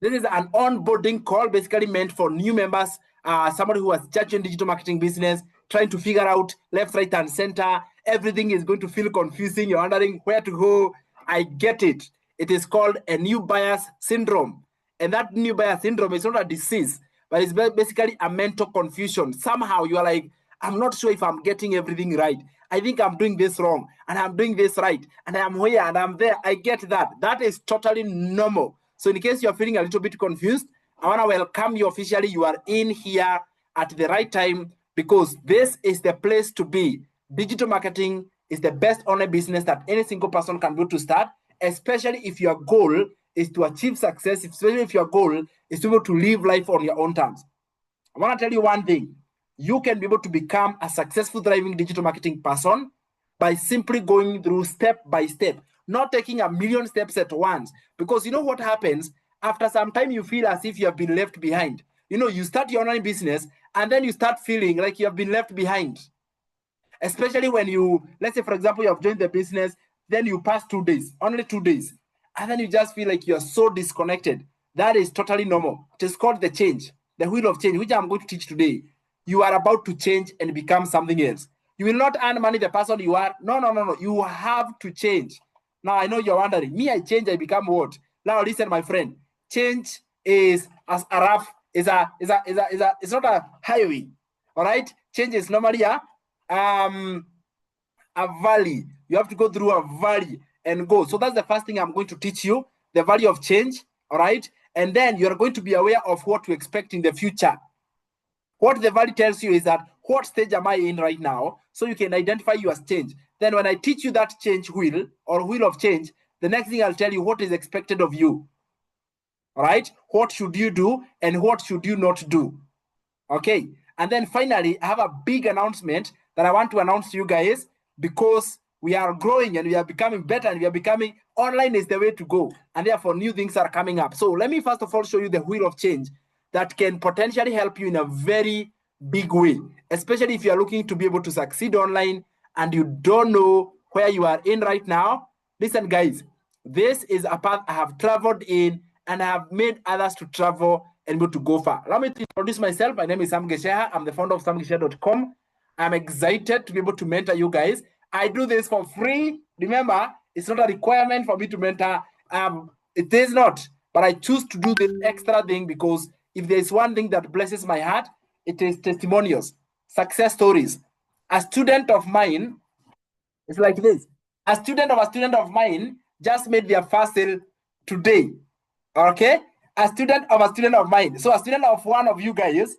This is an onboarding call, basically meant for new members, somebody who has just in digital marketing business, trying to figure out left, right, and center. Everything is going to feel confusing. You're wondering where to go. I get it. It is called a new buyer's syndrome. And that new buyer syndrome is not a disease, but it's basically a mental confusion. Somehow you are like, I'm not sure if I'm getting everything right. I think I'm doing this wrong, and I'm doing this right, and I'm here and I'm there. I get that. That is totally normal. So in case you're feeling a little bit confused, I want to welcome you officially. You are in here at the right time, because this is the place to be. Digital marketing is the best online business that any single person can do to start, especially if your goal is to achieve success, especially if your goal is to be able to live life on your own terms. I want to tell you one thing. You can be able to become a successful, thriving digital marketing person by simply going through step by step, not taking a million steps at once. Because you know what happens? After some time, you feel as if you have been left behind. You know, you start your online business and then you start feeling like you have been left behind. Especially when you, let's say, for example, you have joined the business, then you pass 2 days, only 2 days, and then you just feel like you're so disconnected. That is totally normal. It is called the change, the wheel of change, which I'm going to teach today. You are about to change and become something else. You will not earn money the person you are. No, no, no, no. You have to change. Now, I know you're wondering, me, I change, I become what? Now, listen, my friend. Change is as a rough, it's not a highway. All right? Change is normally a valley. You have to go through a valley and go. So that's the first thing I'm going to teach you, the value of change. All right. And then you're going to be aware of what to expect in the future. What the valley tells you is that what stage am I in right now? So you can identify you as change. Then when I teach you that change wheel or wheel of change, the next thing I'll tell you what is expected of you. All right. What should you do and what should you not do? Okay. And then finally, I have a big announcement that I want to announce to you guys, because we are growing and we are becoming better and we are becoming online is the way to go. And therefore, new things are coming up. So let me first of all show you the wheel of change that can potentially help you in a very big way, especially if you are looking to be able to succeed online and you don't know where you are in right now. Listen, guys, this is a path I have traveled in and I have made others to travel and be able to go far. Allow me to introduce myself. My name is Sam Gicheha. I'm the founder of samgicheha.com. I'm excited to be able to mentor you guys. I do this for free. Remember, it's not a requirement for me to mentor. It is not. But I choose to do this extra thing because if there's one thing that blesses my heart, it is testimonials, success stories. A student of mine, it's like this. A student of mine just made their first sale today. Okay? A student of mine. So a student of one of you guys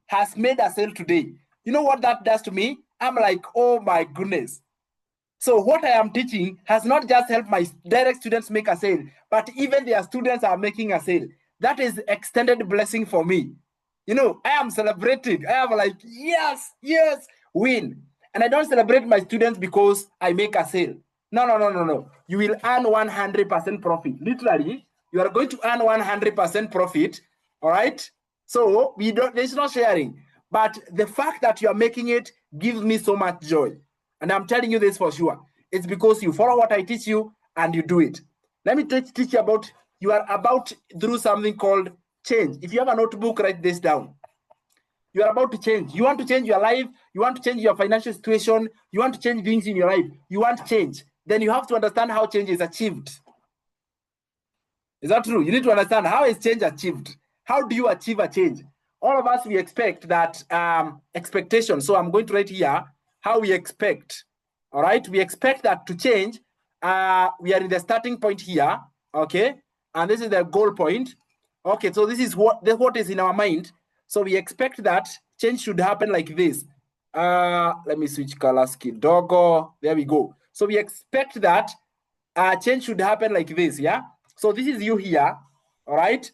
has made a sale today. You know what that does to me? I'm like, oh my goodness. So what I am teaching has not just helped my direct students make a sale, but even their students are making a sale. That is extended blessing for me. You know, I am celebrating. I am like, yes, yes, win. And I don't celebrate my students because I make a sale. No, no, no, no, no. You will earn 100% profit. Literally, you are going to earn 100% profit. All right. So there's no sharing. But the fact that you are making it gives me so much joy. And I'm telling you this for sure. It's because you follow what I teach you and you do it. Let me teach you about, you are about through something called change. If you have a notebook, write this down. You are about to change. You want to change your life. You want to change your financial situation. You want to change things in your life. You want change. Then you have to understand how change is achieved. Is that true? You need to understand how is change achieved. How do you achieve a change? All of us, we expect that expectation. So I'm going to write here how we expect. All right. We expect that to change. We are in the starting point here. Okay. And this is the goal point. Okay. So this is what is in our mind. So we expect that change should happen like this. Let me switch colors. Kidogo. There we go. So we expect that change should happen like this. Yeah. So this is you here. All right.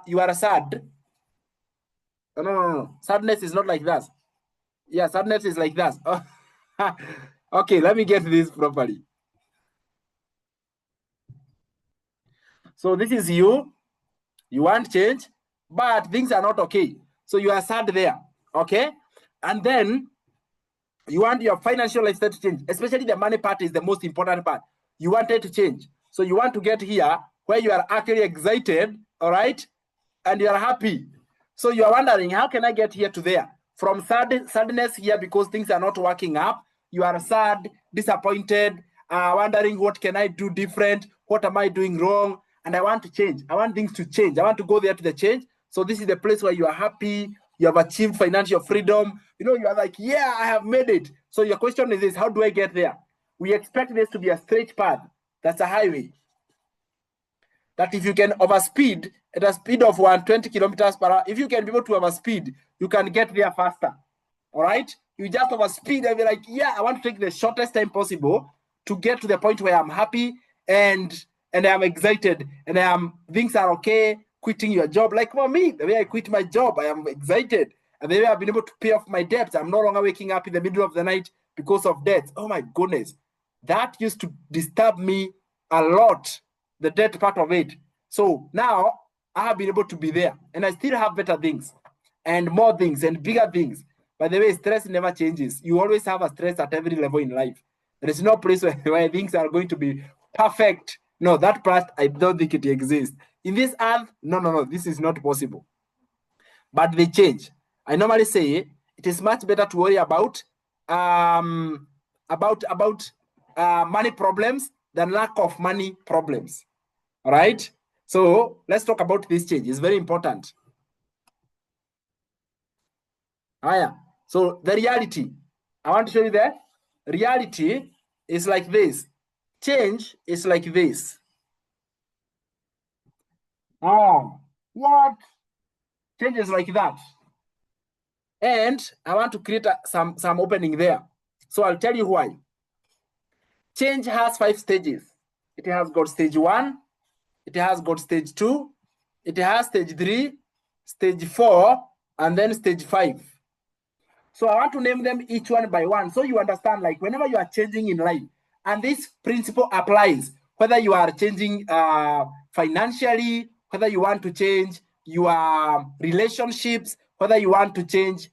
You are sad. No. Sadness is not like that. Yeah, sadness is like that. Okay, let me get this properly. So this is you. You want change, but things are not okay. So you are sad there. Okay. And then you want your financial lifestyle to change, especially the money part is the most important part. You want it to change. So you want to get here where you are actually excited, all right, and you are happy. So you are wondering, how can I get here to there? From sadness here because things are not working up, you are sad, disappointed, wondering what can I do different, what am I doing wrong, and I want to change. I want things to change. I want to go there to the change. So this is the place where you are happy, you have achieved financial freedom. You know, you are like, yeah, I have made it. So your question is this, how do I get there? We expect this to be a straight path. That's a highway. That if you can overspeed at a speed of 120 kilometers per hour, if you can be able to overspeed, you can get there faster. All right? You just overspeed and be like, yeah, I want to take the shortest time possible to get to the point where I'm happy and I'm excited and things are okay, quitting your job. Like for me, the way I quit my job, I am excited. And the way I've been able to pay off my debts, I'm no longer waking up in the middle of the night because of debts. Oh my goodness. That used to disturb me a lot, the debt part of it. So now I have been able to be there and I still have better things and more things and bigger things. By the way, stress never changes. You always have a stress at every level in life. There is no place where things are going to be perfect. No, that part, I don't think it exists. In this earth, no, this is not possible. But they change. I normally say it is much better to worry about money problems than lack of money problems. All right. So let's talk about this change. It's very important. So the reality, I want to show you that reality is like this. Change is like this. Oh, what? Change is like that. And I want to create some opening there. So I'll tell you why. Change has 5 stages. It has got stage 1, it has got stage 2, it has stage 3, stage 4, and then stage 5. So I want to name them each one by one so you understand, like whenever you are changing in life, and this principle applies, whether you are changing financially, whether you want to change your relationships, whether you want to change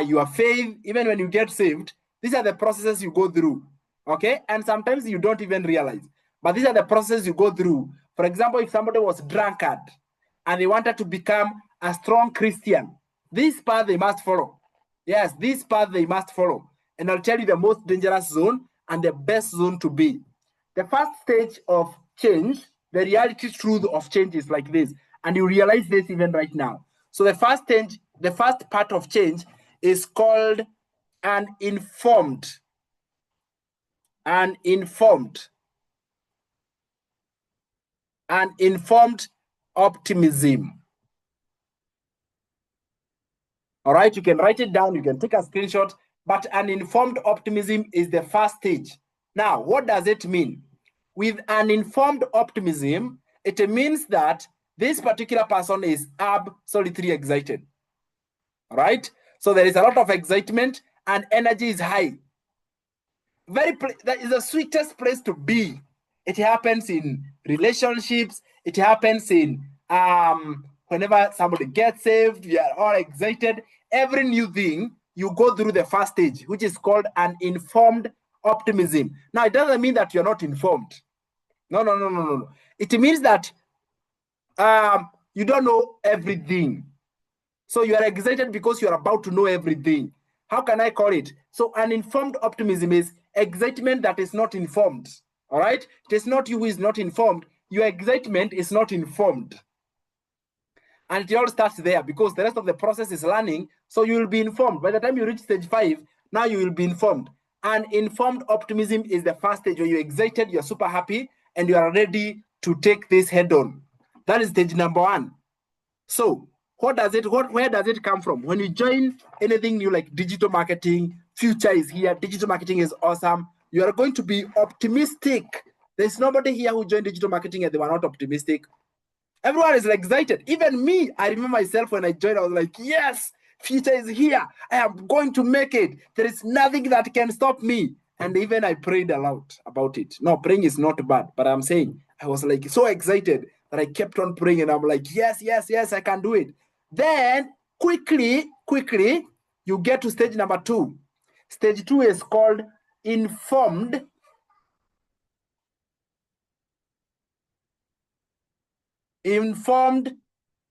your faith, even when you get saved, these are the processes you go through, okay? And sometimes you don't even realize, but these are the processes you go through. For example, if somebody was drunkard and they wanted to become a strong Christian, this path they must follow. Yes, this path they must follow. And I'll tell you the most dangerous zone and the best zone to be. The first stage of change, the reality truth of change is like this. And you realize this even right now. So the first stage, the first part of change is called an informed optimism. All right, you can write it down, you can take a screenshot, but an informed optimism is the first stage. Now, what does it mean? With an informed optimism, it means that this particular person is absolutely excited. All right, so there is a lot of excitement and energy is high. That is the sweetest place to be. It happens in relationships, it happens in whenever somebody gets saved, we are all excited. Every new thing, you go through the first stage, which is called an informed optimism. Now, it doesn't mean that you're not informed. No. It means that you don't know everything. So you are excited because you are about to know everything. How can I call it? So an informed optimism is excitement that is not informed. All right? It is not you who is not informed. Your excitement is not informed. And it all starts there because the rest of the process is learning. So you will be informed. By the time you reach stage 5, now you will be informed. And informed optimism is the first stage where you're excited, you're super happy, and you are ready to take this head on. That is stage number 1. So where does it come from? When you join anything new like digital marketing, future is here, digital marketing is awesome, you are going to be optimistic. There's nobody here who joined digital marketing and they were not optimistic. Everyone is excited. Even me, I remember myself when I joined, I was like, yes, future is here. I am going to make it. There is nothing that can stop me. And even I prayed a lot about it. No, praying is not bad, but I'm saying I was like so excited that I kept on praying and I'm like, yes, I can do it. Then quickly, you get to stage number 2. Stage 2 is called informed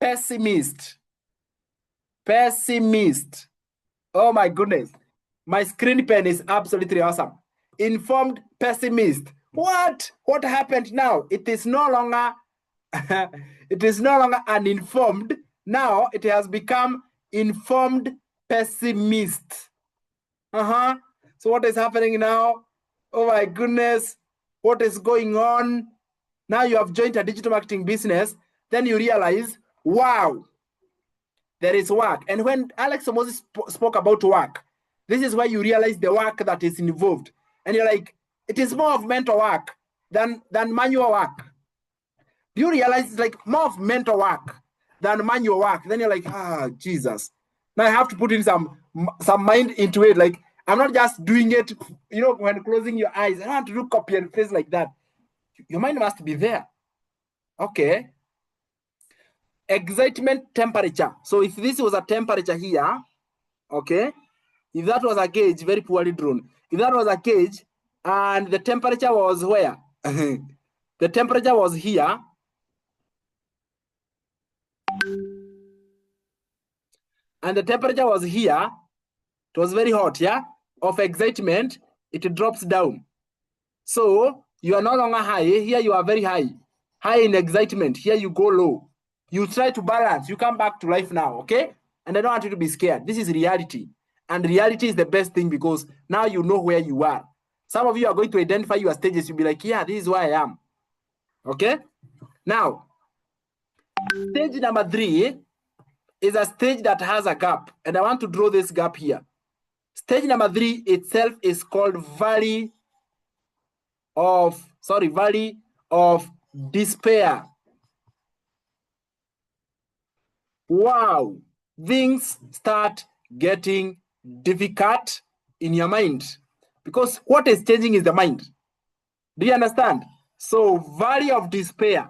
Pessimist. Pessimist. Oh my goodness. My screen pen is absolutely awesome. Informed pessimist. What? What happened now? It is no longer it is no longer uninformed. Now it has become informed pessimist. Uh-huh. So what is happening now? Oh my goodness. What is going on? Now you have joined a digital marketing business. Then you realize, wow, there is work. And when Alex Moses spoke about work, this is where you realize the work that is involved. And you're like, it is more of mental work than manual work. Do you realize it's like more of mental work than manual work? Then you're like, Jesus. Now I have to put in some mind into it. Like, I'm not just doing it, when closing your eyes. I don't have to do copy and paste like that. Your mind must be there. Okay. Excitement temperature. So if this was a temperature here, okay, if that was a gauge, very poorly drawn. If that was a gauge and the temperature was where? The temperature was here. And the temperature was here. It was very hot, yeah? Of excitement, it drops down. So you are no longer high. Here you are very high. High in excitement. Here you go low. You try to balance. You come back to life now, okay? And I don't want you to be scared. This is reality. And reality is the best thing because now you know where you are. Some of you are going to identify your stages. You'll be like, yeah, this is where I am. Okay? Now, stage number 3 is a stage that has a gap. And I want to draw this gap here. Stage number 3 itself is called valley of despair. Wow, things start getting difficult in your mind because what is changing is the mind. Do you understand? So valley of despair.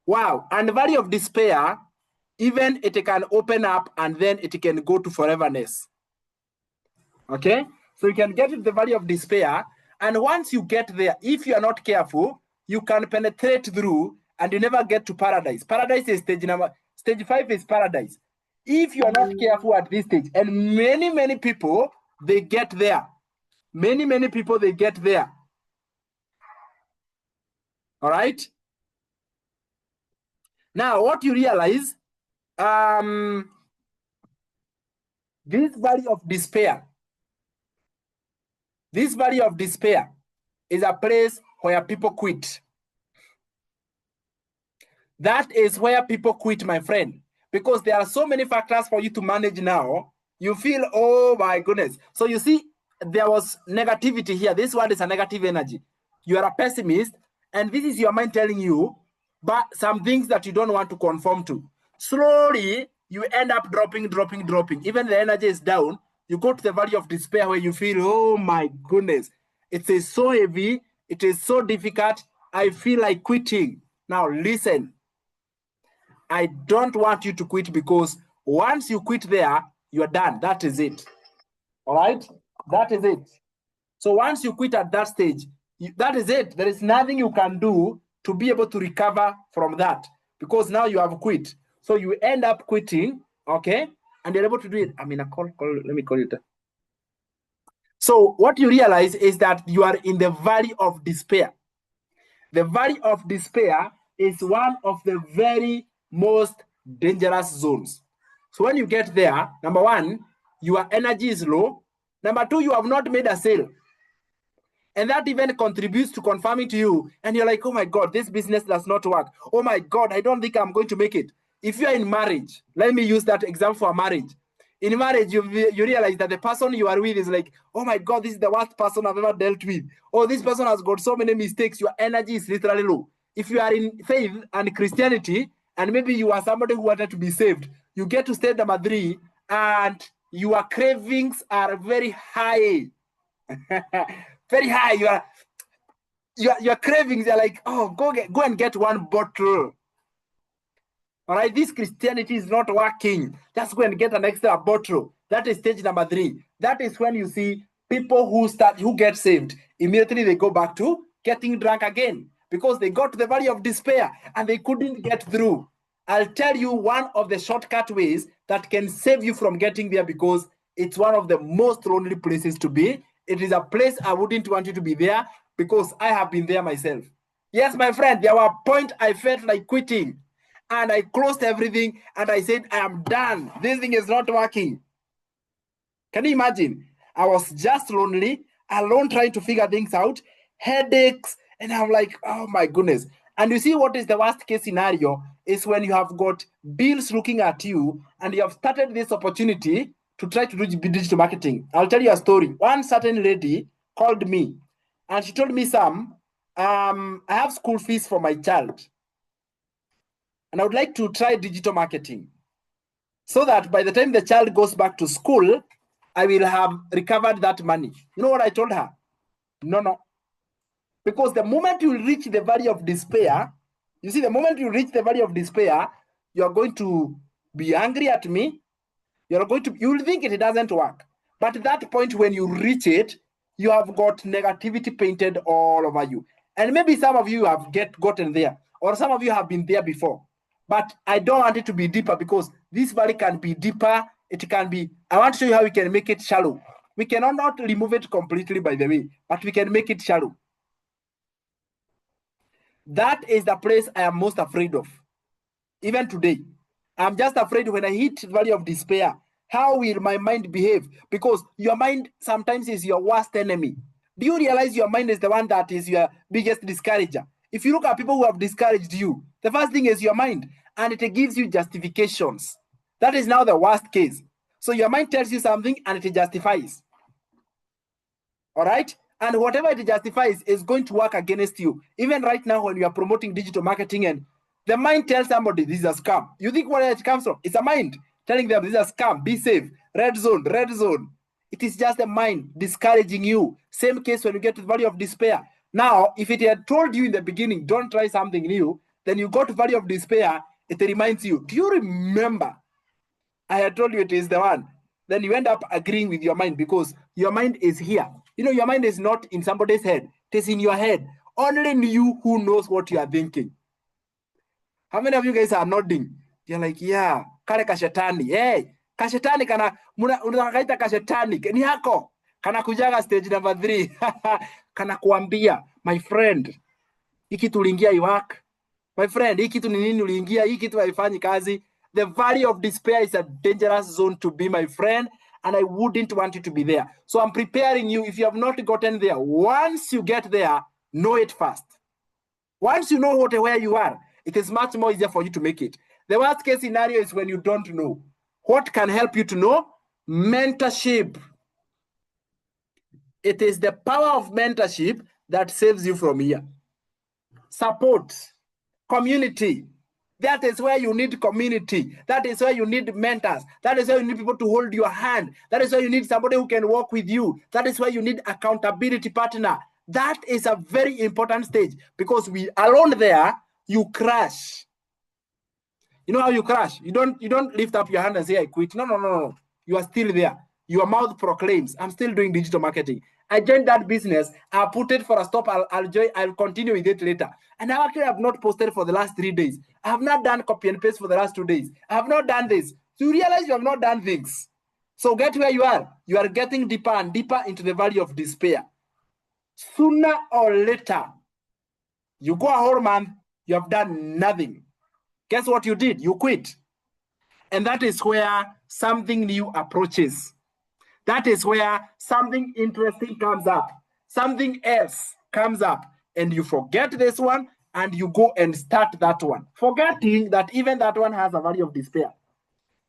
Wow, and valley of despair, even it can open up and then it can go to foreverness. Okay, so you can get to the valley of despair, and once you get there, if you are not careful, you can penetrate through and you never get to paradise. Paradise is stage 5 is paradise. If you are not careful at this stage, and many people, they get there. Many people, they get there. All right. Now, what you realize, this valley of despair, is a place where people quit. That is where people quit, my friend, because there are so many factors for you to manage now. You feel, oh my goodness. So you see, there was negativity here. This one is a negative energy. You are a pessimist, and this is your mind telling you, but some things that you don't want to conform to. Slowly, you end up dropping. Even the energy is down. You go to the valley of despair where you feel, oh my goodness, it is so heavy. It is so difficult. I feel like quitting. Now, listen. I don't want you to quit because once you quit there, you're done. That is it. All right? That is it. So once you quit at that stage, that is it. There is nothing you can do to be able to recover from that because now you have quit. So you end up quitting, okay? And you're able to do it. I mean, let me call it. So what you realize is that you are in the valley of despair. The valley of despair is one of the very most dangerous zones. So when you get there, number 1, your energy is low. Number 2, you have not made a sale. And that even contributes to confirming to you. And you're like, oh my God, this business does not work. Oh my God, I don't think I'm going to make it. If you're in marriage, let me use that example for marriage. In marriage, you realize that the person you are with is like, oh my God, this is the worst person I've ever dealt with. Oh, this person has got so many mistakes. Your energy is literally low. If you are in faith and Christianity, and maybe you are somebody who wanted to be saved, you get to stage number 3, and your cravings are very high. Very high. Your cravings are like, oh, go and get one bottle. All right, this Christianity is not working. Just go and get an extra bottle. That is stage number 3. That is when you see people who get saved. Immediately they go back to getting drunk again because they got to the valley of despair and they couldn't get through. I'll tell you one of the shortcut ways that can save you from getting there, because it's one of the most lonely places to be. It is a place I wouldn't want you to be there, because I have been there myself. Yes, my friend, there were a point I felt like quitting, and I closed everything and I said, I am done. This thing is not working. Can you imagine? I was just lonely, alone, trying to figure things out, headaches, and I'm like, oh my goodness. And you see, what is the worst case scenario is when you have got bills looking at you and you have started this opportunity to try to do digital marketing. I'll tell you a story. One certain lady called me and she told me, Sam, I have school fees for my child and I would like to try digital marketing so that by the time the child goes back to school, I will have recovered that money. You know what I told her? No. Because the moment you reach the valley of despair, you see, the moment you reach the valley of despair, you are going to be angry at me. You will think it doesn't work. But at that point, when you reach it, you have got negativity painted all over you. And maybe some of you have gotten there, or some of you have been there before. But I don't want it to be deeper, because this valley can be deeper. It can be, I want to show you how we can make it shallow. We cannot not remove it completely, by the way, but we can make it shallow. That is the place I am most afraid of. Even today, I'm just afraid when I hit the valley of despair, how will my mind behave? Because your mind sometimes is your worst enemy. Do you realize your mind is the one that is your biggest discourager? If you look at people who have discouraged you, the first thing is your mind, and it gives you justifications. That is now the worst case. So your mind tells you something and it justifies. All right? And whatever it justifies is going to work against you. Even right now, when you are promoting digital marketing and the mind tells somebody this is a scam, you think where it comes from? It's a mind telling them this is a scam, be safe, red zone, red zone. It is just the mind discouraging you. Same case when you get to the valley of despair. Now, if it had told you in the beginning, don't try something new, then you go to valley of despair, it reminds you, do you remember I had told you it is the one? Then you end up agreeing with your mind, because your mind is here. You know, your mind is not in somebody's head. It is in your head. Only you who knows what you are thinking. How many of you guys are nodding? You're like, yeah, kale kashetani. Hey, kashetani kana, unakaita kashetani. Ni hako. Kana kujaga stage number 3. Kana kuambia, my friend, hiki tulingia iwak. My friend, hii kitu ni nini uliingia? Hii kitu haifanyi kazi. The valley of despair is a dangerous zone to be, my friend, and I wouldn't want you to be there. So I'm preparing you. If you have not gotten there, once you get there, know it fast. Once you know where you are, it is much more easier for you to make it. The worst case scenario is when you don't know. What can help you to know? Mentorship. It is the power of mentorship that saves you from here. Support. Community. That is where you need community. That is where you need mentors. That is where you need people to hold your hand. That is where you need somebody who can walk with you. That is where you need accountability partner. That is a very important stage, because we alone there, you crash. You know how you crash? You don't lift up your hand and say, I quit. No. You are still there. Your mouth proclaims, I'm still doing digital marketing. I joined that business. I'll put it for a stop. I'll continue with it later. And I actually have not posted for the last 3 days. I have not done copy and paste for the last 2 days. I have not done this. So you realize you have not done things. So get where you are. You are getting deeper and deeper into the valley of despair. Sooner or later, you go a whole month, you have done nothing. Guess what you did? You quit. And that is where something new approaches. That is where something interesting comes up. Something else comes up. And you forget this one and you go and start that one. Forgetting that even that one has a valley of despair.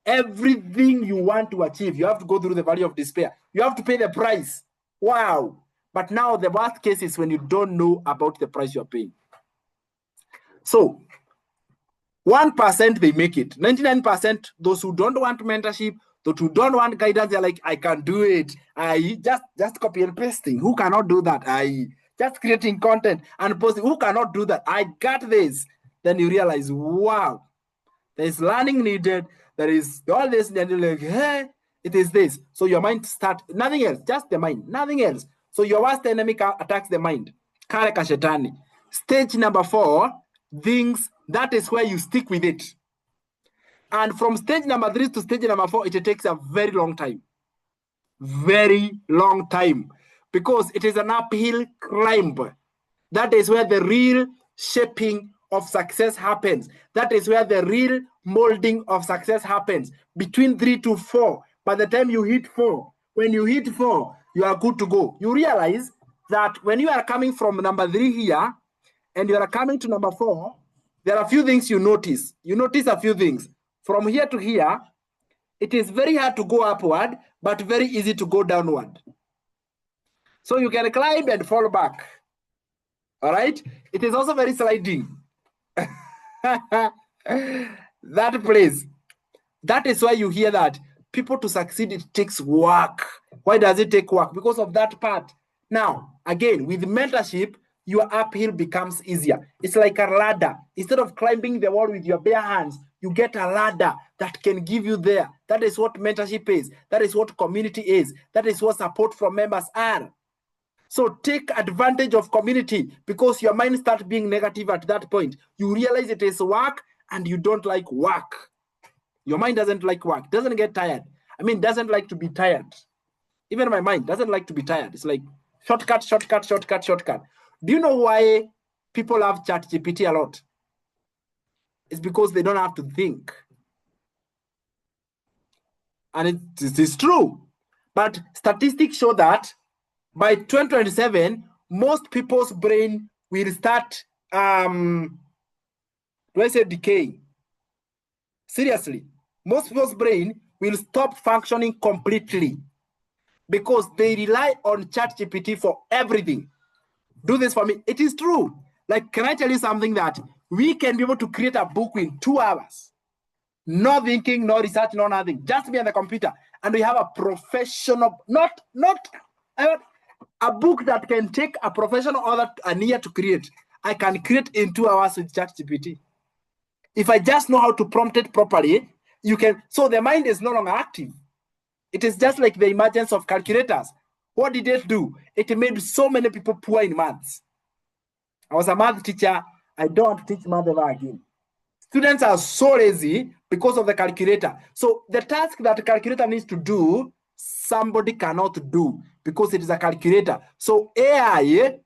Everything you want to achieve, you have to go through the valley of despair. You have to pay the price. Wow. But now the worst case is when you don't know about the price you're paying. So 1% they make it. 99% those who don't want mentorship, those who don't want guidance, they're like, I can do it. I just copy and pasting. Who cannot do that? I just creating content and posting. Who cannot do that? I got this. Then you realize, wow, there's learning needed. There is all this, and you're like, hey, it is this. So your mind starts, nothing else, just the mind, nothing else. So your worst enemy attacks the mind. Kale kashetani. Stage number 4, things, that is where you stick with it. And from stage number 3 to stage number 4, it takes a very long time. Very long time. Because it is an uphill climb. That is where the real shaping of success happens. That is where the real molding of success happens. Between 3 to 4. By the time you hit 4, when you hit 4, you are good to go. You realize that when you are coming from number 3 here, and you are coming to number 4, there are a few things you notice. You notice a few things. From here to here, it is very hard to go upward, but very easy to go downward. So you can climb and fall back. All right? It is also very sliding. That place. That is why you hear that people to succeed, it takes work. Why does it take work? Because of that part. Now, again, with mentorship, your uphill becomes easier. It's like a ladder. Instead of climbing the wall with your bare hands, you get a ladder that can give you there. That is what mentorship is. That is what community is. That is what support from members are. So take advantage of community, because your mind starts being negative at that point. You realize it is work and you don't like work. Your mind doesn't like work, doesn't get tired. I mean, doesn't like to be tired. Even my mind doesn't like to be tired. It's like shortcut, shortcut, shortcut, shortcut. Do you know why people love ChatGPT a lot? It's because they don't have to think. And it is true. But statistics show that by 2027, most people's brain will start, decaying. Seriously, most people's brain will stop functioning completely because they rely on ChatGPT for everything. Do this for me. It is true. Like, can I tell you something that we can be able to create a book in 2 hours? No thinking, no research, no nothing. Just be on the computer. And we have a professional, a book that can take a professional author a year to create. I can create in 2 hours with ChatGPT. If I just know how to prompt it properly, you can. So the mind is no longer active. It is just like the emergence of calculators. What did it do? It made so many people poor in maths. I was a math teacher. I don't want to teach math ever again. Students are so lazy because of the calculator. So the task that the calculator needs to do, somebody cannot do because it is a calculator. So AI,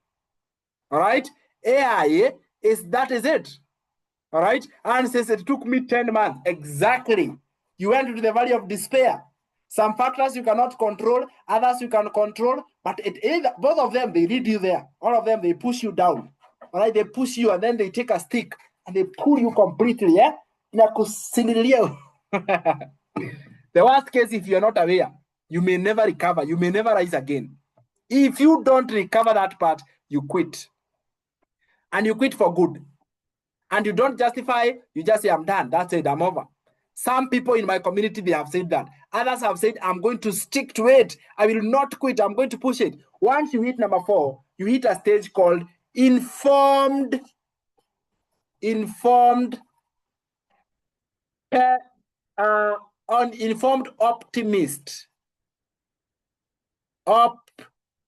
all right? AI is it. All right? And says it took me 10 months. Exactly. You went to the valley of despair. Some factors you cannot control, others you can control, but both of them, they lead you there. All of them, they push you down. All right? They push you and then they take a stick and they pull you completely. Yeah? The worst case, if you're not aware, you may never recover. You may never rise again. If you don't recover that part, you quit. And you quit for good. And you don't justify, you just say, I'm done. That's it, I'm over. Some people in my community, they have said that. Others have said, I'm going to stick to it. I will not quit. I'm going to push it. Once you hit number 4, you hit a stage called informed uninformed optimist.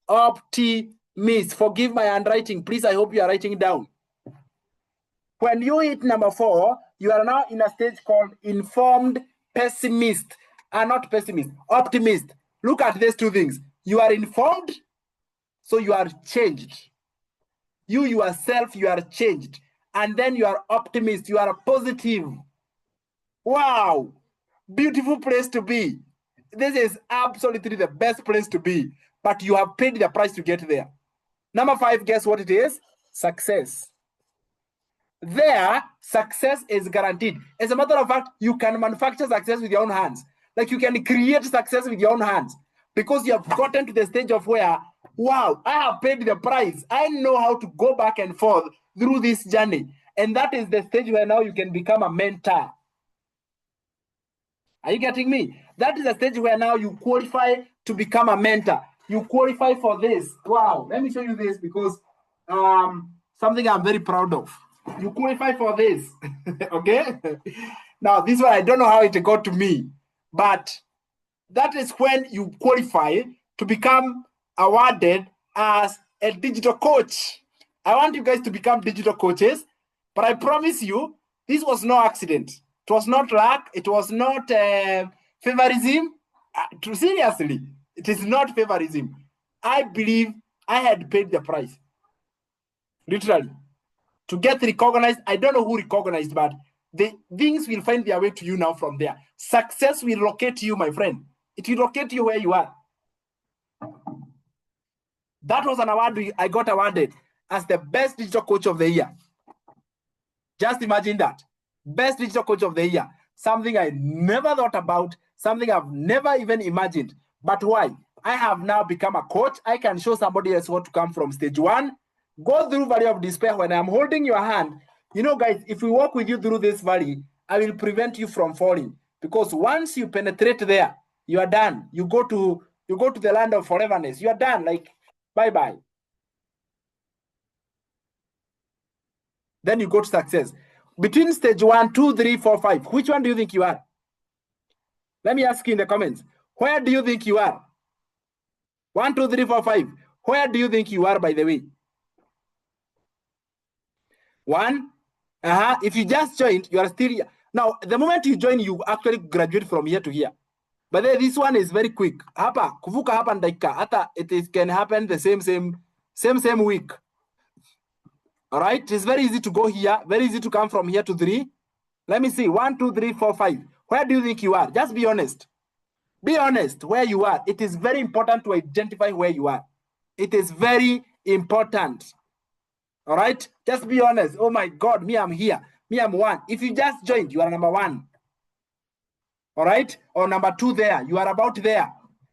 Optimist. Forgive my handwriting. Please, I hope you are writing down. When you hit number 4, you are now in a stage called informed pessimist. Not pessimist, optimist. Look at these 2 things. You are informed, so you are changed. You yourself, you are changed. And then you are optimist, you are positive. Wow, beautiful place to be. This is absolutely the best place to be. But you have paid the price to get there. Number 5, guess what it is? Success. There, success is guaranteed. As a matter of fact, you can manufacture success with your own hands. Like, you can create success with your own hands because you have gotten to the stage of where, wow, I have paid the price. I know how to go back and forth through this journey. And that is the stage where now you can become a mentor. Are you getting me? That is the stage where now you qualify to become a mentor. You qualify for this. Wow. Let me show you this because something I'm very proud of. You qualify for this. Okay? Now, this one, I don't know how it got to me, but that is when you qualify to become awarded as a digital coach. I want you guys to become digital coaches, but I promise you, this was no accident. It was not luck. It was not favorism. Seriously, it is not favorism. I believe I had paid the price, literally, to get recognized. I don't know who recognized, but the things will find their way to you now from there. Success will locate you, my friend. It will locate you where you are. That was an award I got awarded as the best digital coach of the year. Just imagine that. Best digital coach of the year. Something I never thought about, something I've never even imagined. But why? I have now become a coach. I can show somebody else how to come from stage one, go through valley of despair. When I'm holding your hand, you know, guys, if we walk with you through this valley, I will prevent you from falling. Because once you penetrate there, you are done. You go to the land of foreverness. You are done. Like, bye-bye. Then you go to success. Between stage 1, 2, 3, 4, 5, which one do you think you are? Let me ask you in the comments. Where do you think you are? 1, 2, 3, 4, 5. Where do you think you are, by the way? 1. If you just joined, you are still here. Now, the moment you join, you actually graduate from here to here. But then this one is very quick. Hapa, kuvuka hapa ndaika. Hata can happen the same week. All right, it's very easy to go here, very easy to come from here to 3. Let me see, 1, 2, 3, 4, 5. Where do you think you are? Just be honest. Be honest where you are. It is very important to identify where you are. It is very important. All right, just be honest. Oh my God, me, I'm here. Me, I'm 1. If you just joined, you are number 1. All right, or number 2 there. You are about there.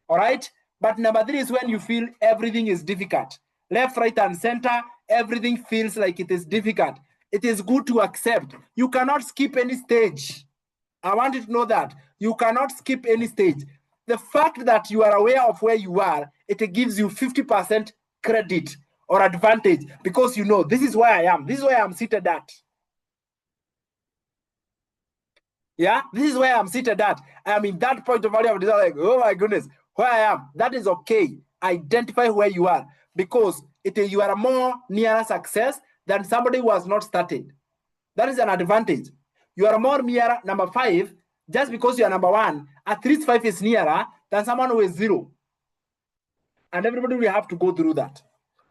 All right, but number 3 is when you feel everything is difficult. Left, right, and center, everything feels like it is difficult. It is good to accept. You cannot skip any stage. I want you to know that. You cannot skip any stage. The fact that you are aware of where you are, it gives you 50% credit or advantage because you know, this is where I am. This is where I'm seated at. Yeah, this is where I'm seated at. I am in that point of value of desire, like, oh my goodness, where I am. That is okay. Identify where you are because you are more nearer success than somebody who has not started. That is an advantage. You are more nearer, number 5, just because you are number 1, at least 5 is nearer than someone who is 0. And everybody will have to go through that.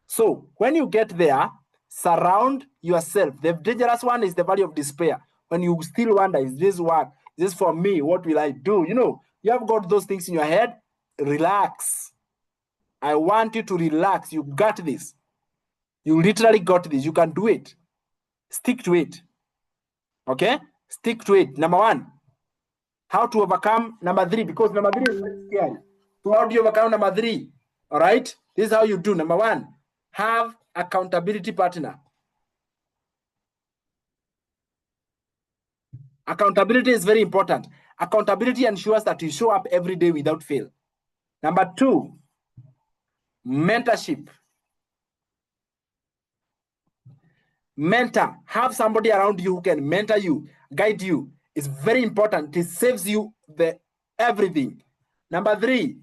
So when you get there, surround yourself. The dangerous one is the valley of despair. When you still wonder, is this work? Is this for me? What will I do? You know, you have got those things in your head. Relax. I want you to relax. You got this. You literally got this. You can do it. Stick to it. Okay? Stick to it. Number 1, how to overcome number 3, because number 3 is very scary. So how do you overcome number 3? All right? This is how you do. Number 1, have accountability partner. Accountability is very important. Accountability ensures that you show up every day without fail. Number 2, mentorship. Mentor. Have somebody around you who can mentor you, guide you. It's very important. It saves you everything. Number 3,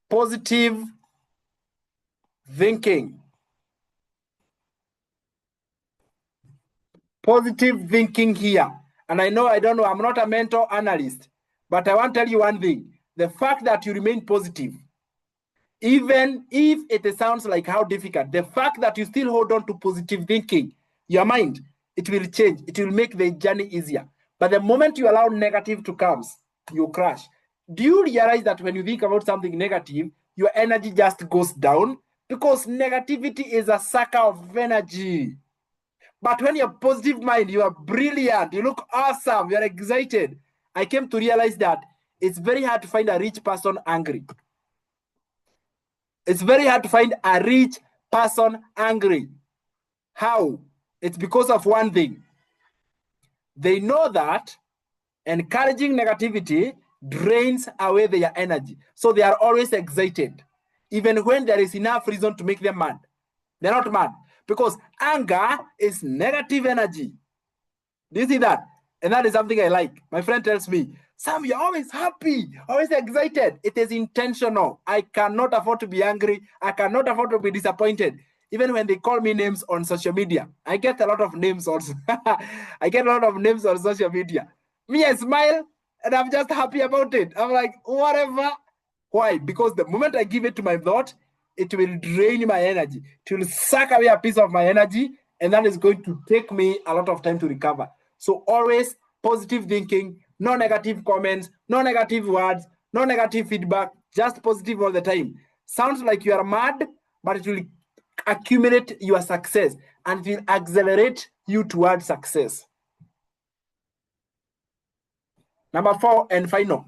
positive thinking. Positive thinking here. And I know, I'm not a mentor analyst, but I want to tell you one thing. The fact that you remain positive, even if it sounds like how difficult, the fact that you still hold on to positive thinking, your mind, it will change. It will make the journey easier. But the moment you allow negative to come, you crash. Do you realize that when you think about something negative, your energy just goes down? Because negativity is a sucker of energy. But when you're positive mind, you are brilliant, you look awesome, you're excited. I came to realize that it's very hard to find a rich person angry. It's very hard to find a rich person angry. How? It's because of one thing. They know that encouraging negativity drains away their energy. So they are always excited, even when there is enough reason to make them mad. They're not mad because anger is negative energy. Do you see that? And that is something I like. My friend tells me, Sam, you're always happy, always excited. It is intentional. I cannot afford to be angry. I cannot afford to be disappointed. Even when they call me names on social media, I get a lot of names also. I get a lot of names on social media. Me, I smile and I'm just happy about it. I'm like, whatever. Why? Because the moment I give it to my thought, it will drain my energy. It will suck away a piece of my energy, and that is going to take me a lot of time to recover. So always positive thinking, no negative comments, no negative words, no negative feedback, just positive all the time. Sounds like you are mad, but it will accumulate your success and it will accelerate you towards success. Number 4 and final,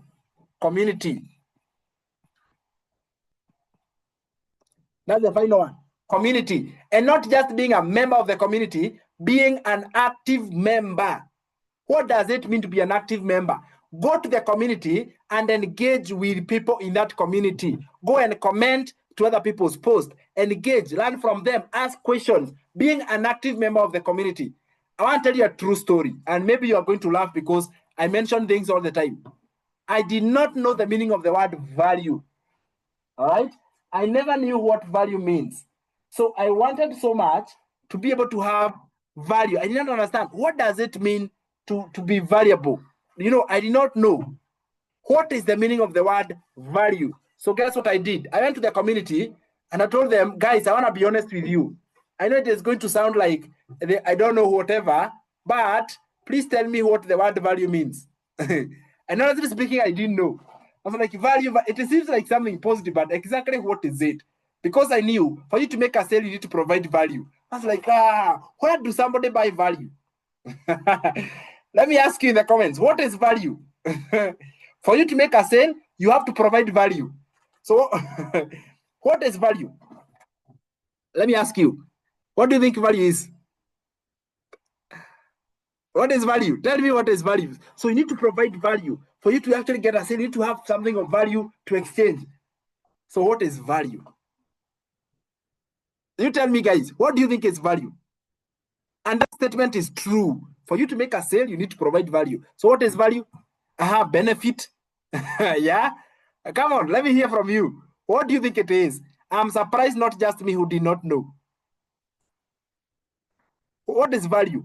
community. That's the final one. Community. And not just being a member of the community, being an active member. What does it mean to be an active member? Go to the community and engage with people in that community. Go and comment to other people's posts. Engage, learn from them, ask questions. Being an active member of the community. I want to tell you a true story, and maybe you are going to laugh because I mention things all the time. I did not know the meaning of the word value. All right? I never knew what value means. So I wanted so much to be able to have value. I didn't understand what does it mean to be valuable. You know, I did not know what is the meaning of the word value. So guess what I did? I went to the community and I told them, guys, I want to be honest with you. I know it is going to sound like I don't know whatever, but please tell me what the word value means. And honestly speaking, I didn't know. I was like, value, it seems like something positive, but exactly what is it? Because I knew for you to make a sale, you need to provide value. I was like, where do somebody buy value? Let me ask you in the comments, what is value? For you to make a sale, you have to provide value. So, what is value? Let me ask you, what do you think value is? What is value? Tell me what is value. So you need to provide value. For you to actually get a sale, you need to have something of value to exchange. So what is value? You tell me, guys, what do you think is value? And that statement is true. For you to make a sale, you need to provide value. So what is value? Benefit. Yeah? Come on, let me hear from you. What do you think it is? I'm surprised not just me who did not know. What is value?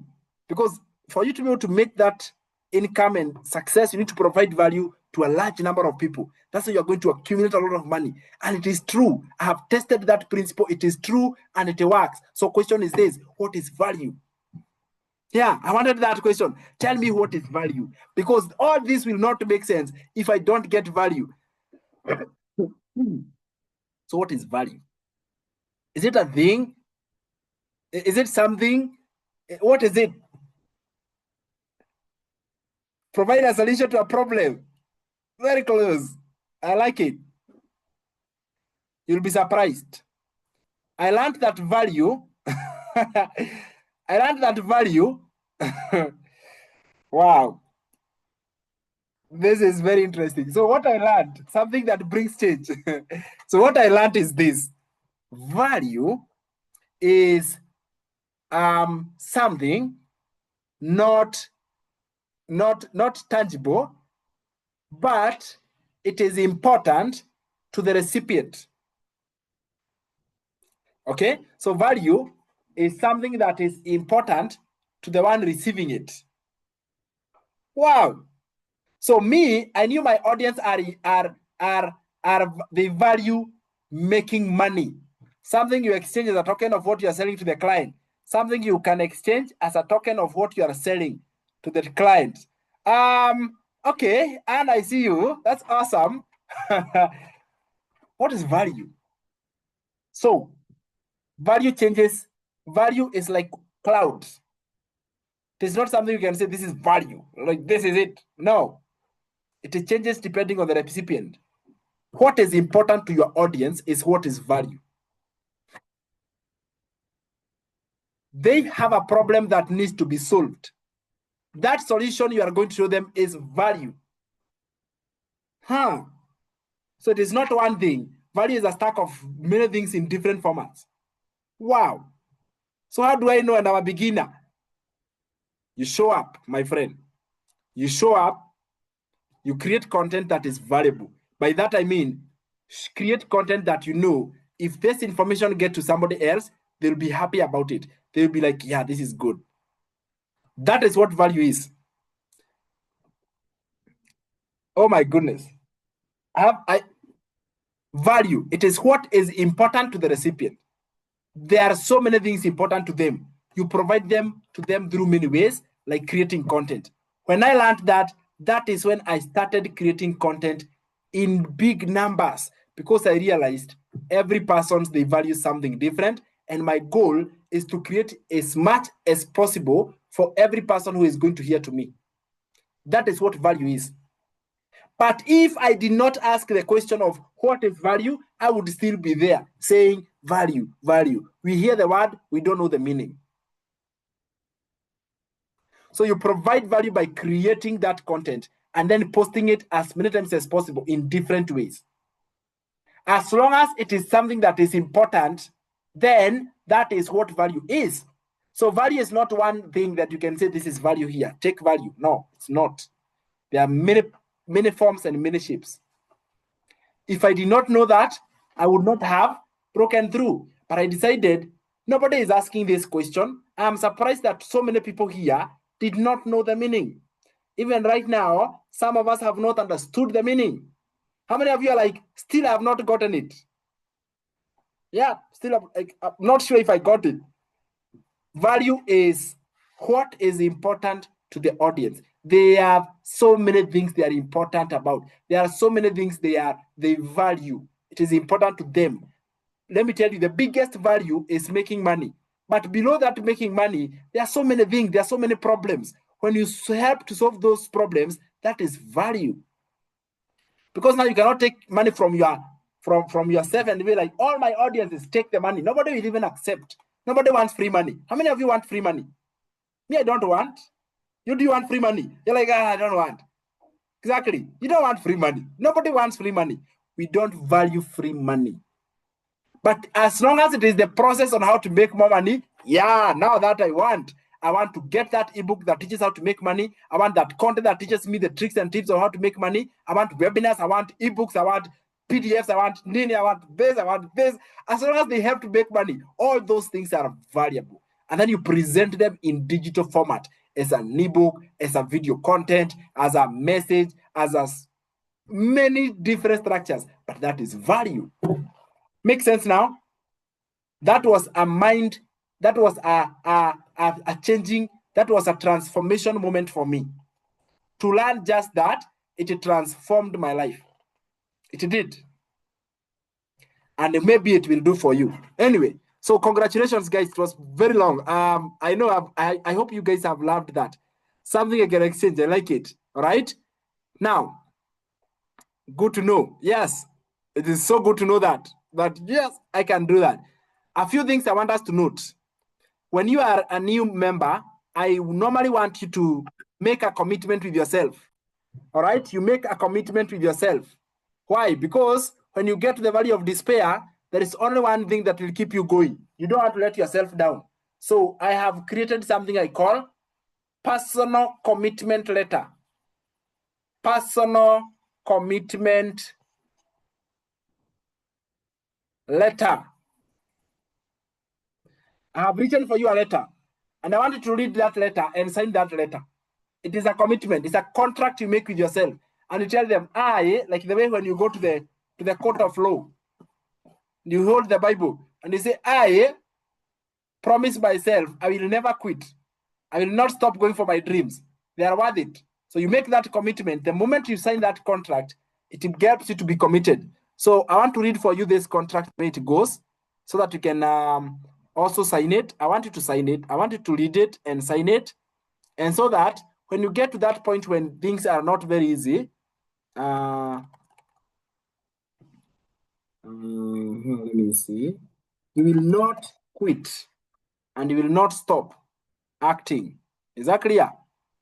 Because for you to be able to make that income and success, you need to provide value to a large number of people. That's how you're going to accumulate a lot of money. And it is true. I have tested that principle. It is true and it works. So question is this, what is value? Yeah, I wanted that question. Tell me what is value. Because all this will not make sense if I don't get value. So what is value? Is it a thing? Is it something? What is it? Provide a solution to a problem. Very close. I like it. You'll be surprised. I learned that value. I learned that value. Wow. This is very interesting. So what I learned, something that brings change. So what I learned is this. Value is something not tangible, but it is important to the recipient. Okay, so value is something that is important to the one receiving it. Wow. So me, I knew my audience they value making money. Something you exchange as a token of what you are selling to the client. Something you can exchange as a token of what you are selling to the client. Okay, and I see you. That's awesome. What is value? So value changes. Value is like clouds. It is not something you can say this is value, like this is it. No, it changes depending on the recipient. What is important to your audience is what is value. They have a problem that needs to be solved. That solution you are going to show them is value. So it is not one thing. Value is a stack of many things in different formats. Wow. So how do I know I'm a beginner? You show up, my friend. You show up, you create content that is valuable. By that I mean, create content that you know, if this information gets to somebody else, they'll be happy about it. They'll be like, yeah, this is good. That is what value is. Oh my goodness. Value. It is what is important to the recipient. There are so many things important to them. You provide them to them through many ways, like creating content. When I learned that, that is when I started creating content in big numbers, because I realized every person, they value something different, and my goal is to create as much as possible for every person who is going to hear to me. That is what value is. But if I did not ask the question of what is value, I would still be there saying value, value. We hear the word, we don't know the meaning. So you provide value by creating that content and then posting it as many times as possible in different ways. As long as it is something that is important, then that is what value is. So value is not one thing that you can say this is value here. Take value. No, it's not. There are many forms and many shapes. If I did not know that, I would not have broken through. But I decided nobody is asking this question. I'm surprised that so many people here did not know the meaning. Even right now, some of us have not understood the meaning. How many of you are like, still have not gotten it? Yeah, still, I'm not sure if I got it. Value is what is important to the audience. They have so many things they are important about. There are so many things they value. It is important to them. Let me tell you, the biggest value is making money. But below that making money, there are so many things, there are so many problems. When you help to solve those problems, that is value. Because now you cannot take money from yourself and be like, all my audiences take the money. Nobody will even accept. Nobody wants free money. How many of you want free money? Me, I don't want. You do want free money? You're like, I don't want. Exactly. You don't want free money. Nobody wants free money. We don't value free money. But as long as it is the process on how to make more money, yeah, now that I want to get that ebook that teaches how to make money. I want that content that teaches me the tricks and tips on how to make money. I want webinars. I want ebooks. I want PDFs. I want Nini. I want this. I want this. As long as they help to make money, all those things are valuable. And then you present them in digital format as an ebook, as a video content, as a message, as many different structures. But that is value. Make sense now? That was a mind, that was a changing, that was a transformation moment for me. To learn just that, it transformed my life. It did. And maybe it will do for you. Anyway, so congratulations, guys. It was very long. I know, I hope you guys have loved that. Something I can exchange. I like it. All right. Now, good to know. Yes, it is so good to know that. But yes, I can do that. A few things I want us to note. When you are a new member, I normally want you to make a commitment with yourself. All right? You make a commitment with yourself. Why? Because when you get to the valley of despair, there is only one thing that will keep you going. You don't have to let yourself down. So I have created something I call personal commitment letter. Personal commitment letter. I have written for you a letter, and I want you to read that letter and sign that letter. It is a commitment. It's a contract you make with yourself, and you tell them, like the way when you go to the court of law, you hold the Bible, and you say, I promise myself I will never quit. I will not stop going for my dreams. They are worth it. So you make that commitment. The moment you sign that contract, it helps you to be committed. So I want to read for you this contract where it goes, so that you can also sign it. I want you to sign it. I want you to read it and sign it. And so that when you get to that point when things are not very easy, let me see. You will not quit and you will not stop acting. Is that clear?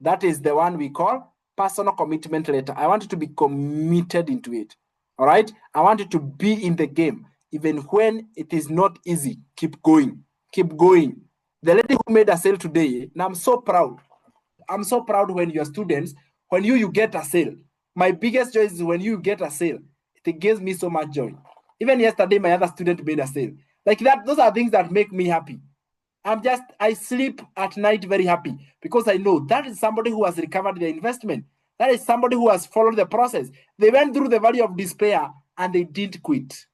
That is the one we call personal commitment letter. I want you to be committed into it. All right? I want you to be in the game. Even when it is not easy, keep going. Keep going. The lady who made a sale today, and I'm so proud. I'm so proud when your students, when you get a sale. My biggest joy is when you get a sale. It gives me so much joy. Even yesterday, my other student made a sale. Like that, those are things that make me happy. I sleep at night very happy because I know that is somebody who has recovered their investment. That is somebody who has followed the process. They went through the valley of despair and they didn't quit.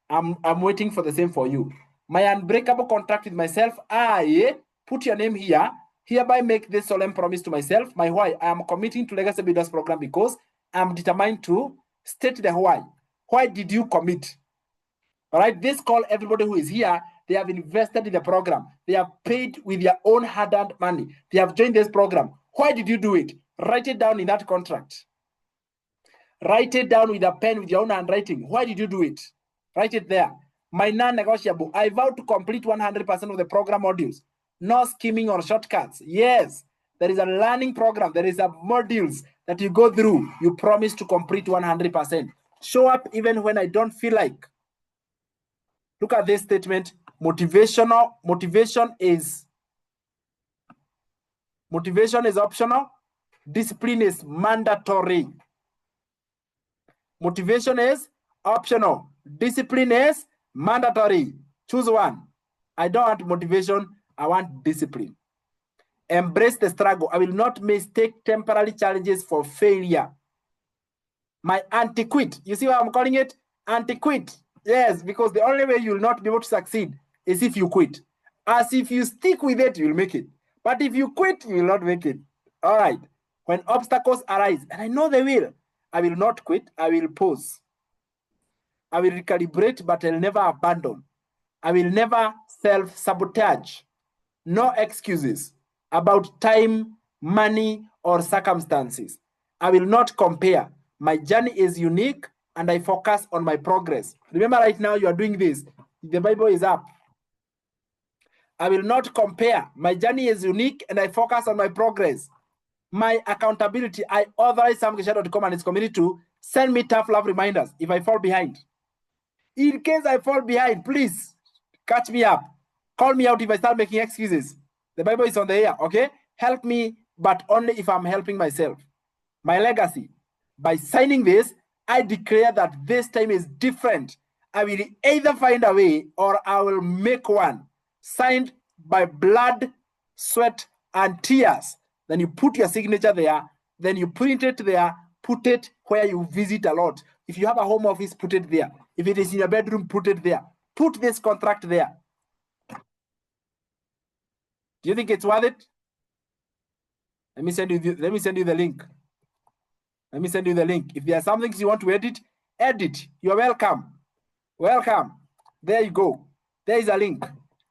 I'm waiting for the same for you. My unbreakable contract with myself, I put your name here, hereby make this solemn promise to myself. My why, I am committing to Legacy Builders Program because I'm determined to state the why. Why did you commit? All right, this call everybody who is here, they have invested in the program. They have paid with their own hard-earned money. They have joined this program. Why did you do it? Write it down in that contract. Write it down with a pen with your own handwriting. Why did you do it? Write it there. My non-negotiable. I vow to complete 100% of the program modules. No skimming or shortcuts. Yes, there is a learning program. There is a modules that you go through. You promise to complete 100%. Show up even when I don't feel like. Look at this statement. Motivation is optional. Discipline is mandatory. Motivation is optional. Discipline is mandatory. Choose one. I don't want motivation. I want discipline. Embrace the struggle. I will not mistake temporary challenges for failure. My anti-quit. You see what I'm calling it? Anti-quit. Yes, because the only way you will not be able to succeed is if you quit. As if you stick with it, you will make it. But if you quit, you will not make it. All right. When obstacles arise, and I know they will, I will not quit. I will pause. I will recalibrate, but I'll never abandon. I will never self-sabotage. No excuses about time, money, or circumstances. I will not compare. My journey is unique and I focus on my progress. Remember, right now you are doing this. The Bible is up. I will not compare. My journey is unique and I focus on my progress. My accountability, I authorize samgicheha.com and its community to send me tough love reminders if I fall behind. In case I fall behind, please catch me up. Call me out if I start making excuses. The Bible is on the air, okay? Help me, but only if I'm helping myself. My legacy. By signing this, I declare that this time is different. I will either find a way or I will make one. Signed by blood, sweat, and tears. Then you put your signature there. Then you print it there. Put it where you visit a lot. If you have a home office, put it there. If it is in your bedroom, put it there. Put this contract there. Do you think it's worth it? Let me send you the link. Let me send you the link. If there are some things you want to edit, edit. You're welcome. Welcome. There you go. There is a link.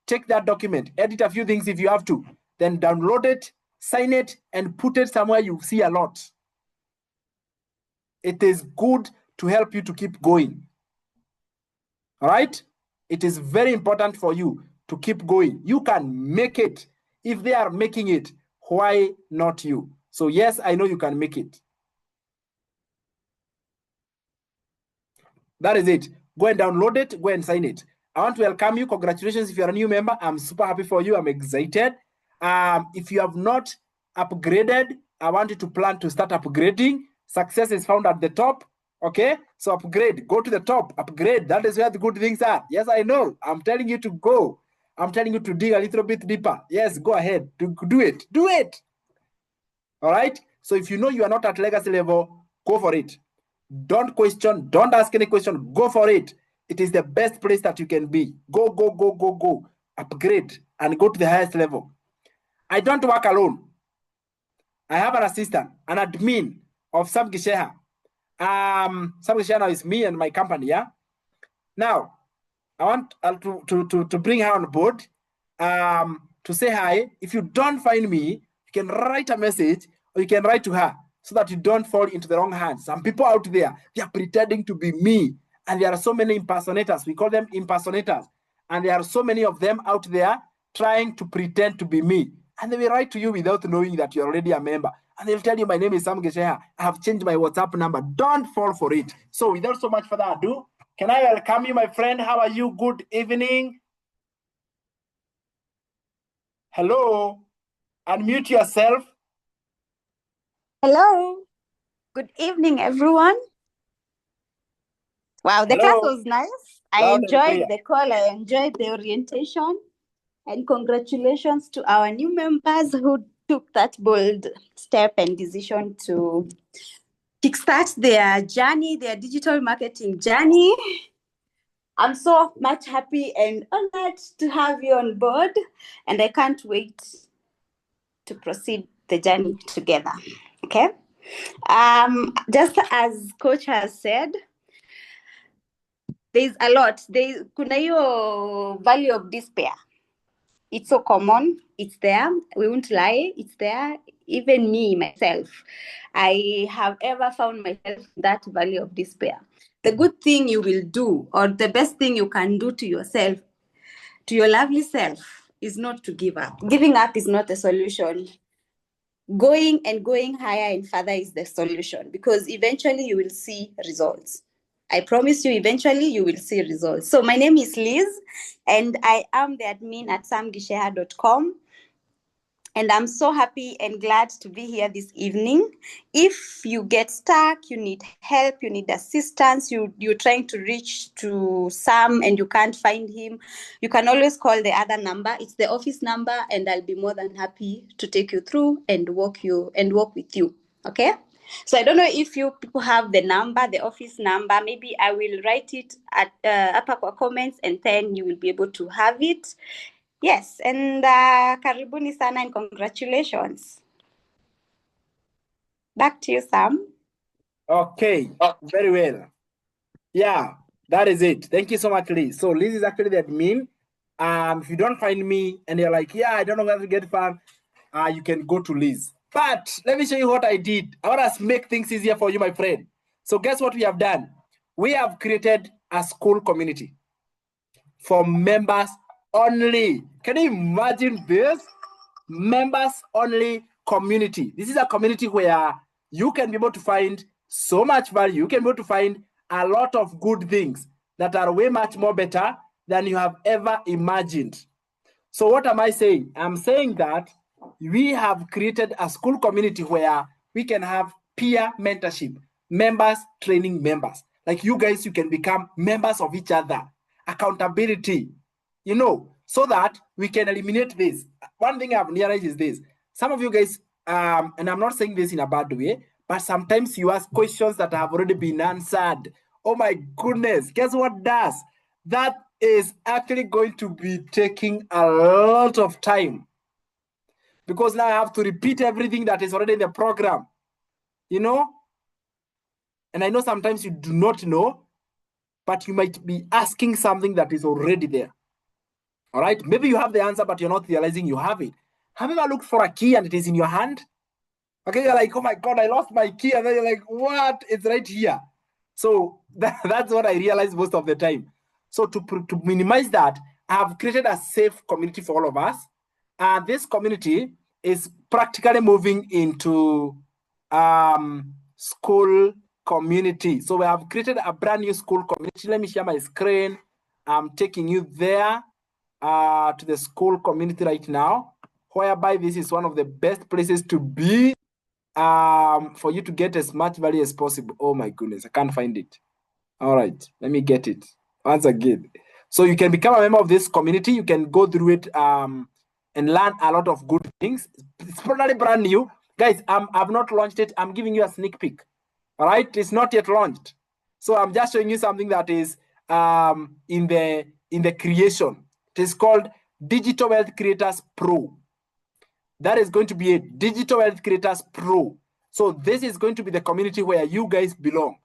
Take that document. Edit a few things if you have to. Then download it, sign it, and put it somewhere you see a lot. It is good to help you to keep going. All right? It is very important for you to keep going. You can make it. If they are making it, why not you? So yes, I know you can make it. That is it. Go and download it. Go and sign it. I want to welcome you. Congratulations if you're a new member. I'm super happy for you. I'm excited. If you have not upgraded, I want you to plan to start upgrading. Success is found at the top. Okay, so upgrade. Go to the top. Upgrade. That is where the good things are. Yes, I know. I'm telling you to go. I'm telling you to dig a little bit deeper. Yes, go ahead. Do it. Do it. All right. So if you know you are not at legacy level, go for it. Don't question. Don't ask any question. Go for it. It is the best place that you can be. Go, go, go, go, go. Upgrade and go to the highest level. I don't work alone. I have an assistant, an admin of Gicheha. Gicheha now is me and my company, yeah? Now, I want to bring her on board to say hi. If you don't find me, you can write a message or you can write to her so that you don't fall into the wrong hands. Some people out there, they are pretending to be me. And there are so many impersonators. We call them impersonators. And there are so many of them out there trying to pretend to be me. And they will write to you without knowing that you're already a member. And they'll tell you, my name is Sam Gicheha. I have changed my WhatsApp number. Don't fall for it. So without so much further ado, can I welcome you, my friend? How are you? Good evening. Hello. Unmute yourself. Hello. Good evening, everyone. Wow, the class was nice. I enjoyed the call. I enjoyed the orientation. And congratulations to our new members who took that bold step and decision to kickstart their journey, their digital marketing journey. I'm so much happy and honored to have you on board, and I can't wait to proceed the journey together. Okay. Just as Coach has said, there's a lot. Kuna hiyo value of despair. It's so common. It's there. We won't lie. It's there. Even me, myself, I have ever found myself in that valley of despair. The good thing you will do, or the best thing you can do to yourself, to your lovely self, is not to give up. Giving up is not a solution. Going and going higher and further is the solution, because eventually you will see results. I promise you, eventually you will see results. So my name is Liz, and I am the admin at samgicheha.com. And I'm so happy and glad to be here this evening. If you get stuck, you need help, you need assistance, you're trying to reach to Sam and you can't find him, you can always call the other number. It's the office number, and I'll be more than happy to take you through and walk with you. Okay? So I don't know if you people have the number, the office number. Maybe I will write it at upper comments, and then you will be able to have it. Yes, and karibuni sana and congratulations. Back to you, Sam. Okay, very well. Yeah, that is it. Thank you so much, Liz. So Liz is actually the admin. If you don't find me and you're like, yeah, I don't know where to get found, you can go to Liz. But let me show you what I did. I want to make things easier for you, my friend. So guess what we have done? We have created a school community for members only. Can you imagine this? Members only community. This is a community where you can be able to find so much value. You can be able to find a lot of good things that are way much more better than you have ever imagined. So what am I saying? I'm saying that we have created a school community where we can have peer mentorship, members training members. Like you guys, you can become members of each other, accountability, so that we can eliminate this. One thing I've realized is this. Some of you guys, and I'm not saying this in a bad way, but sometimes you ask questions that have already been answered. Oh my goodness, guess what does? That is actually going to be taking a lot of time, because now I have to repeat everything that is already in the program, and I know sometimes you do not know, but you might be asking something that is already there. All right, maybe you have the answer, but you're not realizing you have it. Have you ever looked for a key and it is in your hand? Okay, you're like, oh my God, I lost my key. And then you're like, what? It's right here. So that's what I realize most of the time. So to minimize that, I have created a safe community for all of us. And this community is practically moving into school community. So we have created a brand new school community. Let me share my screen. I'm taking you there to the school community right now, whereby this is one of the best places to be for you to get as much value as possible. Oh my goodness, I can't find it. All right, let me get it once again. So you can become a member of this community. You can go through it and learn a lot of good things. It's probably brand new. Guys, I've not launched it. I'm giving you a sneak peek. All right, it's not yet launched. So I'm just showing you something that is in the creation. It is called Digital Wealth Creators Pro. That is going to be a Digital Wealth Creators Pro. So this is going to be the community where you guys belong.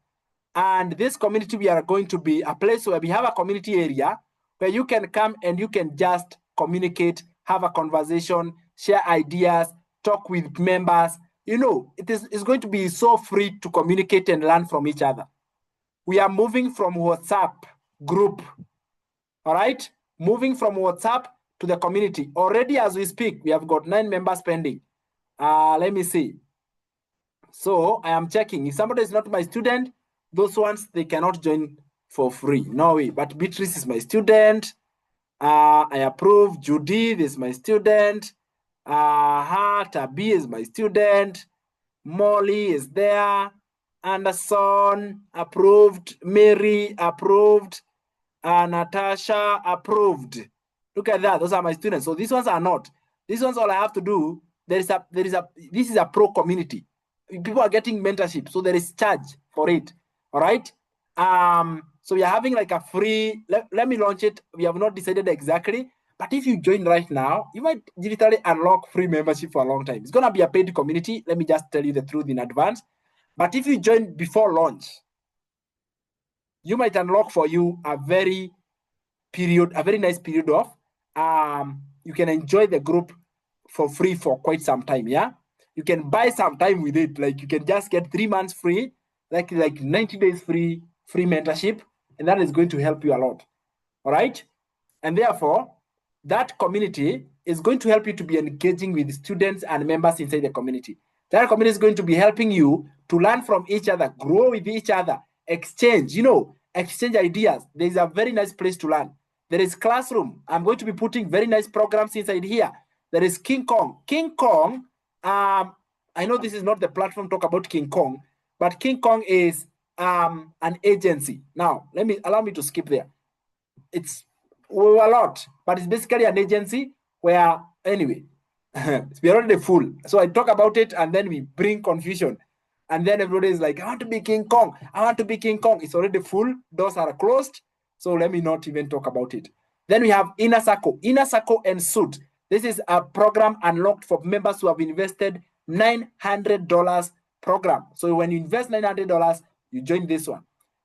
And this community, we are going to be a place where we have a community area where you can come and you can just communicate, have a conversation, share ideas, talk with members. It's going to be so free to communicate and learn from each other. We are moving from WhatsApp group, all right? Moving from WhatsApp to the community. Already as we speak, we have got 9 members pending. Let me see. So I am checking. If somebody is not my student, those ones, they cannot join for free. No way. But Beatrice is my student. I approve. Judy is my student. Tabi is my student. Molly is there. Anderson, approved. Mary, approved. Natasha approved. Look at that. Those are my students. So these ones are not. These ones, all I have to do, this is a pro community. People are getting mentorship, so there is charge for it. All right. So we are having like a free, let me launch it. We have not decided exactly, but if you join right now, you might digitally unlock free membership for a long time. It's gonna be a paid community. Let me just tell you the truth in advance. But if you join before launch, you might unlock for you a very nice period of you can enjoy the group for free for quite some time. Yeah, you can buy some time with it. Like you can just get 3 months free, like 90 days free mentorship, and that is going to help you a lot. All right, and therefore that community is going to help you to be engaging with students and members inside the community. That community is going to be helping you to learn from each other, grow with each other, exchange, exchange ideas. There is a very nice place to learn. There is classroom. I'm going to be putting very nice programs inside here. There is King Kong. King Kong, I know this is not the platform to talk about King Kong, but King Kong is an agency. Now, allow me to skip there. It's a lot, but it's basically an agency where, anyway, we're already full. So I talk about it and then we bring confusion. And then everybody is like, I want to be King Kong. I want to be King Kong. It's already full. Doors are closed. So let me not even talk about it. Then we have Inner Circle. Inner Circle and Suit. This is a program unlocked for members who have invested $900 program. So when you invest $900, you join this one.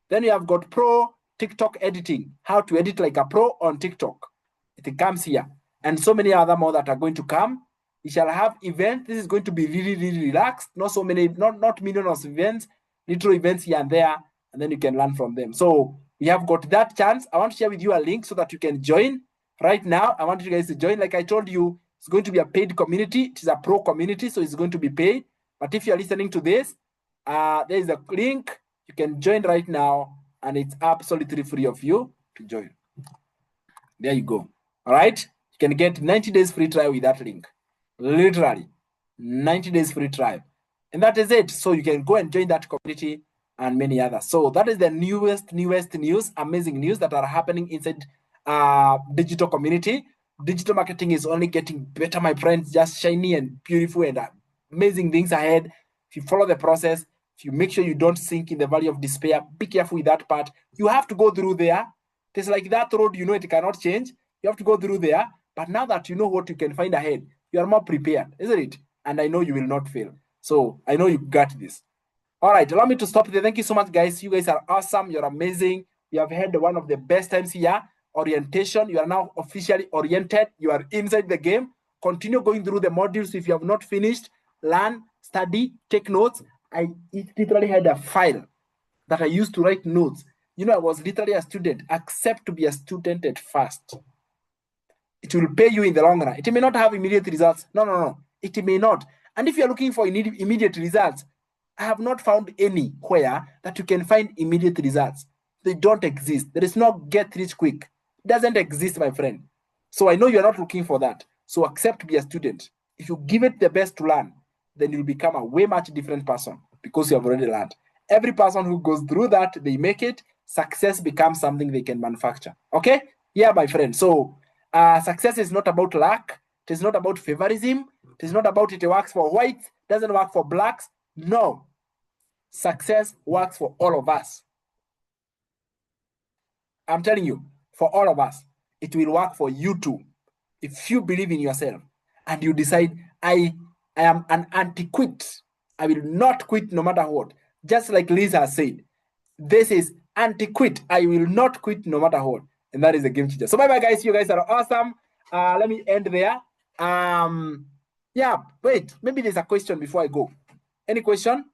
Then you have got Pro TikTok editing, how to edit like a pro on TikTok. It comes here. And so many other more that are going to come. We shall have events. This is going to be really, really relaxed. Not so many, not millions of events, little events here and there, and then you can learn from them. So we have got that chance. I want to share with you a link so that you can join right now. I want you guys to join. Like I told you, it's going to be a paid community. It is a pro community, so it's going to be paid. But if you're listening to this, there is a link. You can join right now, and it's absolutely free of you to join. There you go. All right. You can get 90 days free trial with that link. Literally 90 days free trial. And that is it. So you can go and join that community and many others. So that is the newest news, amazing news that are happening inside digital community. Digital marketing is only getting better, my friends, just shiny and beautiful and amazing things ahead. If you follow the process, if you make sure you don't sink in the valley of despair, be careful with that part. You have to go through there. It's like that road, it cannot change. You have to go through there. But now that you know what you can find ahead, you are more prepared, isn't it? And I know you will not fail. So I know you got this. All right, allow me to stop there. Thank you so much, guys. You guys are awesome. You're amazing. You have had one of the best times here. Orientation. You are now officially oriented. You are inside the game. Continue going through the modules. If you have not finished, learn, study, take notes. I literally had a file that I used to write notes. I was literally a student. Accept to be a student at first. It will pay you in the long run. It may not have immediate results. No. It may not. And if you're looking for immediate results, I have not found anywhere that you can find immediate results. They don't exist. There is no get rich quick. It doesn't exist, my friend. So I know you're not looking for that. So accept to be a student. If you give it the best to learn, then you'll become a way much different person because you have already learned. Every person who goes through that, they make it. Success becomes something they can manufacture. Okay? Yeah, my friend. So success is not about luck. It is not about favorism. It is not about it works for whites, doesn't work for blacks. No. Success works for all of us. I'm telling you, for all of us, it will work for you too. If you believe in yourself and you decide, I am an anti-quit. I will not quit no matter what. Just like Lisa said, this is anti-quit. I will not quit no matter what. And that is a game changer. So bye-bye, guys. You guys are awesome. Let me end there. Yeah, wait. Maybe there's a question before I go. Any question?